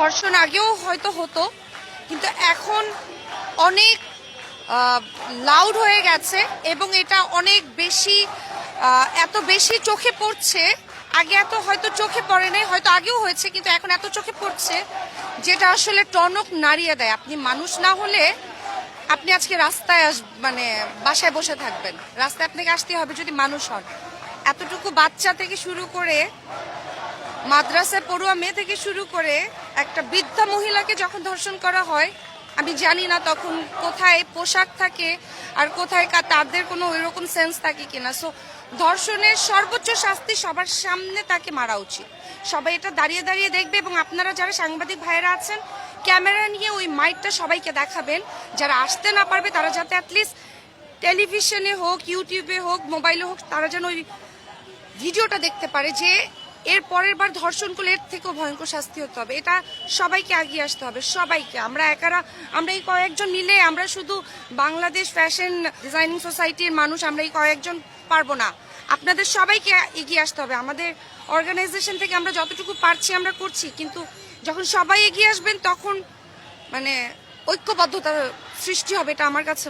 ধর্ষণ আগেও হয়তো হতো, কিন্তু এখন অনেক লাউড হয়ে গেছে এবং এটা অনেক বেশি এত বেশি চোখে পড়ছে। আগে এত হয়তো চোখে পড়ে নাই, হয়তো আগেও হয়েছে, কিন্তু এখন এত চোখে পড়ছে যেটা আসলে টনক নাড়িয়ে দেয়। আপনি মানুষ না হলে আপনি আজকে রাস্তায় মানে বাসায় বসে থাকবেন, রাস্তায় আপনাকে আসতে হবে যদি মানুষ হন। এতটুকু বাচ্চা থেকে শুরু করে মাদ্রাসায় পড়ুয়া মেয়ে থেকে শুরু করে একটা বৃদ্ধা মহিলাকে যখন ধর্ষণ করা হয়, আমি জানি না তখন কোথায় পোশাক থাকে আর কোথায় তাদের কোনো ওইরকম সেন্স থাকে কিনা। সো ধর্ষণের সর্বোচ্চ শাস্তি সবার সামনে তাকে মারা উচিত। সবাই এটা দাঁড়িয়ে দাঁড়িয়ে দেখবে এবং আপনারা যারা সাংবাদিক ভাইয়েরা আছেন ক্যামেরা নিয়ে ওই মাইকটা সবাইকে দেখাবেন। যারা আসতে না পারবে তারা যাতে অ্যাটলিস্ট টেলিভিশনে হোক, ইউটিউবে হোক, মোবাইলে হোক, তারা যেন ওই ভিডিওটা দেখতে পারে যে এর পরের বার ধর্ষণ করলে এর থেকেও ভয়ঙ্কর শাস্তি হতে হবে। এটা সবাইকে এগিয়ে আসতে হবে, সবাইকে। আমরা এই কয়েকজন মিলে, আমরা শুধু বাংলাদেশ ফ্যাশন ডিজাইনিং সোসাইটির মানুষ, আমরা এই কয়েকজন পারবো না। আপনাদের সবাইকে এগিয়ে আসতে হবে। আমাদের অর্গানাইজেশন থেকে আমরা যতটুকু পারছি আমরা করছি, কিন্তু যখন সবাই এগিয়ে আসবেন তখন মানে ঐক্যবদ্ধতা সৃষ্টি হবে, এটা আমার কাছে